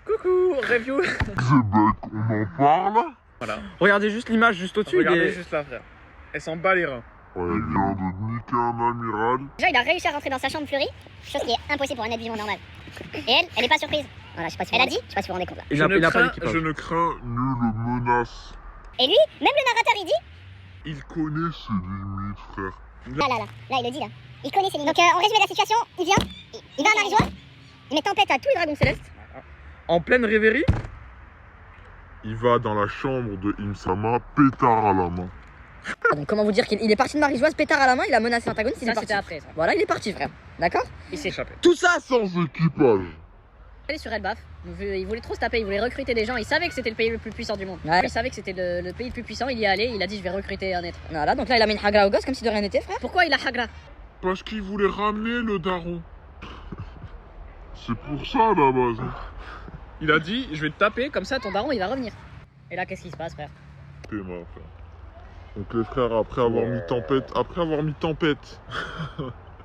Coucou, review. Zebek, on en parle? Voilà. Regardez juste l'image juste au-dessus. Regardez juste là, frère. Elle s'en bat les reins. Ouais, il vient de niquer un amiral. Déjà, il a réussi à rentrer dans sa chambre fleurie, chose qui est impossible pour un être vivant normal. Et elle est pas surprise. Voilà, je sais pas si elle a dit, je sais pas si vous vous rendez compte là. Il n'a pas d'équipage. Je ne crains nulle menace. Et lui, même le narrateur, il dit. Il connaît ses limites, frère. Là, il le dit là. Il connaît ses limites. Donc, en résumé de la situation, il vient, il va à Marie-Joie, il met tempête à tous les dragons célestes. En pleine rêverie. Il va dans la chambre de Imsama, pétard à la main. Donc comment vous dire qu'il est parti de Marie-Joise, pétard à la main, il a menacé l'antagoniste, il est parti. Après, ça. Voilà, il est parti frère. D'accord? Il s'est échappé. Tout ça sans équipage. Il est sur Elbaf, il voulait trop se taper, il voulait recruter des gens, il savait que c'était le pays le plus puissant du monde. Ouais. Il savait que c'était le pays le plus puissant, il y est allé, il a dit je vais recruter un être. Voilà, donc là il a mis une hagra au gosse comme si de rien n'était frère. Pourquoi il a Hagra? Parce qu'il voulait ramener le daron. C'est pour ça à la base. Il a dit, je vais te taper. Comme ça ton daron il va revenir. Et là qu'est-ce qui se passe frère? T'es mort, frère. Donc les frères, après avoir mis tempête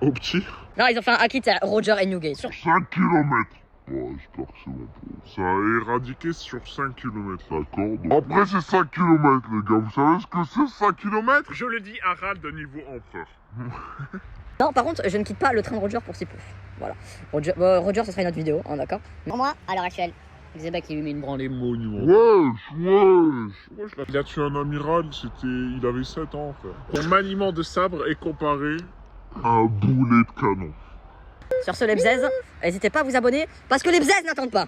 au petit, Non, ils ont fait un hack à Roger et Newgate. 5 km. Bon, j'espère que c'est bon pour ça a éradiqué sur 5 km, d'accord. Donc, après c'est 5 km les gars, vous savez ce que c'est 5 km? Je le dis Harald de niveau empereur. Non, par contre, je ne quitte pas le train de Roger pour si peu. Voilà. Roger, ce sera une autre vidéo, hein, d'accord. Pour moi, à l'heure actuelle, Zebek il lui met une branlée. Wesh. Il a tué un amiral, il avait 7 ans, frère. Son maniement de sabre est comparé à un boulet de canon. Sur ce, les bzèzes, n'hésitez pas à vous abonner parce que les bzèzes n'attendent pas.